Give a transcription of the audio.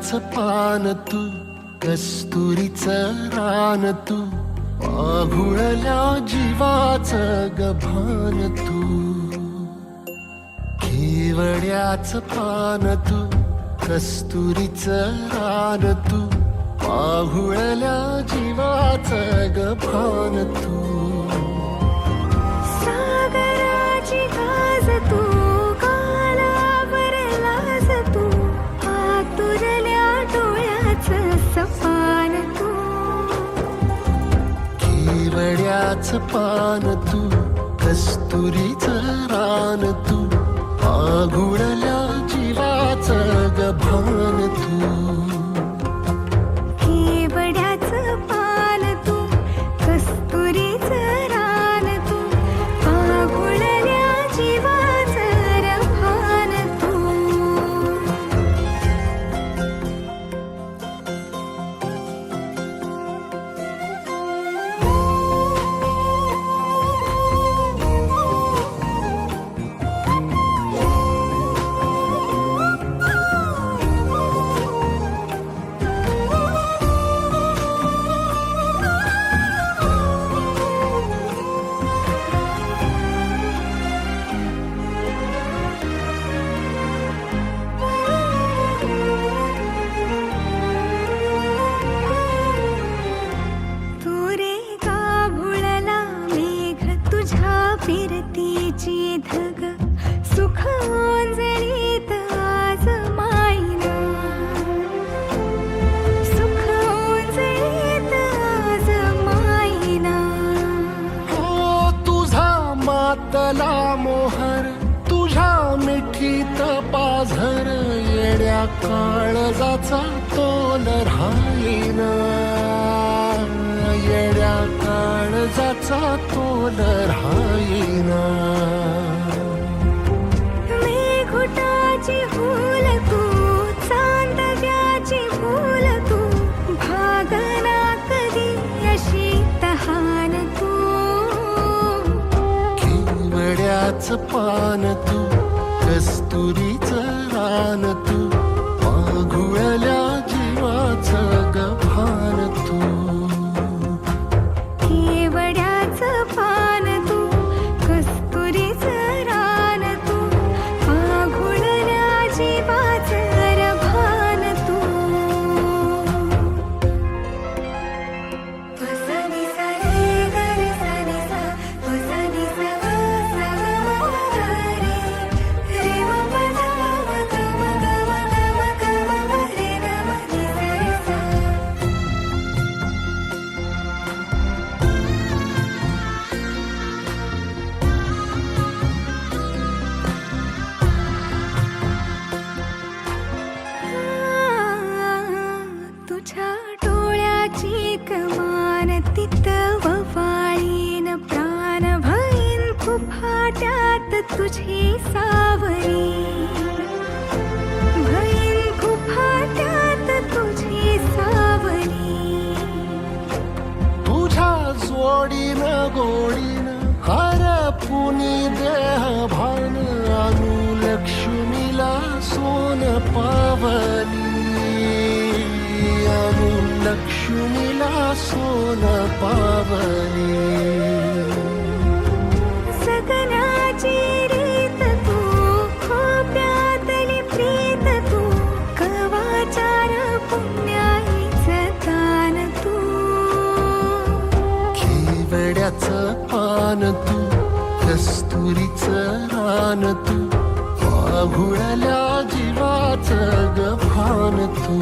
केवड्याचं पान तू, कस्तुरीचं रान तू, पाघुळल्या जीवाचं गभान तू. केवड्याचं पान तू, कस्तुरीचं रान तू, पाघुळल्या जीवाचं गभान तू. सागराची गाज तू, कालावर लाज तू, आतुरल्या डोळ्याचं सपान तू. केवड्याचं पान तू, कस्तुरीचं रान तू, पाघुळल्या जीवाचं गभान तू. केवड्याचं पान तू, कस्तुरीचं रान तू, पाघुळल्या जीवाचं रभान तू. फिरतीची धग सुख ओंजळीत आज मायना, सुख ओंजळीत आज मायना. हो तुझा मातला मोहर, तुझ्या मिठीत पाझर, येड्या काळजाचा तोल राहीना, येड्या काळजाचा तोल राहीना. मेघुटाची फूल तू, चांदव्याची फूल तू, भागना कधी अशी तहान तू. केवड्याचं पान तू, कस्तुरीचं रान तू, पाघुळल्या जीवाचं गभान तू. केवड्याचं पान तू, कस्तुरीचं रान तू, पाघुळल्या जीवाचं रभान तू. वसनी सा रे ग रे सा रे सा, वसनी सा ग सा ग म ग रे, रे म प ध म ग म ग म ग म ग म म रे ग म रे सा रे सा. तुझ्या डोळ्याची कमान तित ववाळीन, प्राण भईन खुफाट्यात तुझी सावरी, भईन खुफाट्यात तुझी सावरी. तुझ्या जोडीनं गोडीनं हरपुनी देह भान, अनुलक्ष्मीला सोन पावली, अनुलक्ष्मीला सोन पावली. सगनाची रीत तू, खोप्यातली प्रीत तू, कवाचार पुण्याईचं दान तू. केवड्याचं पान तू, कस्तुरीचं रान तू, पाघुळल्या जीवाचं गभान तू.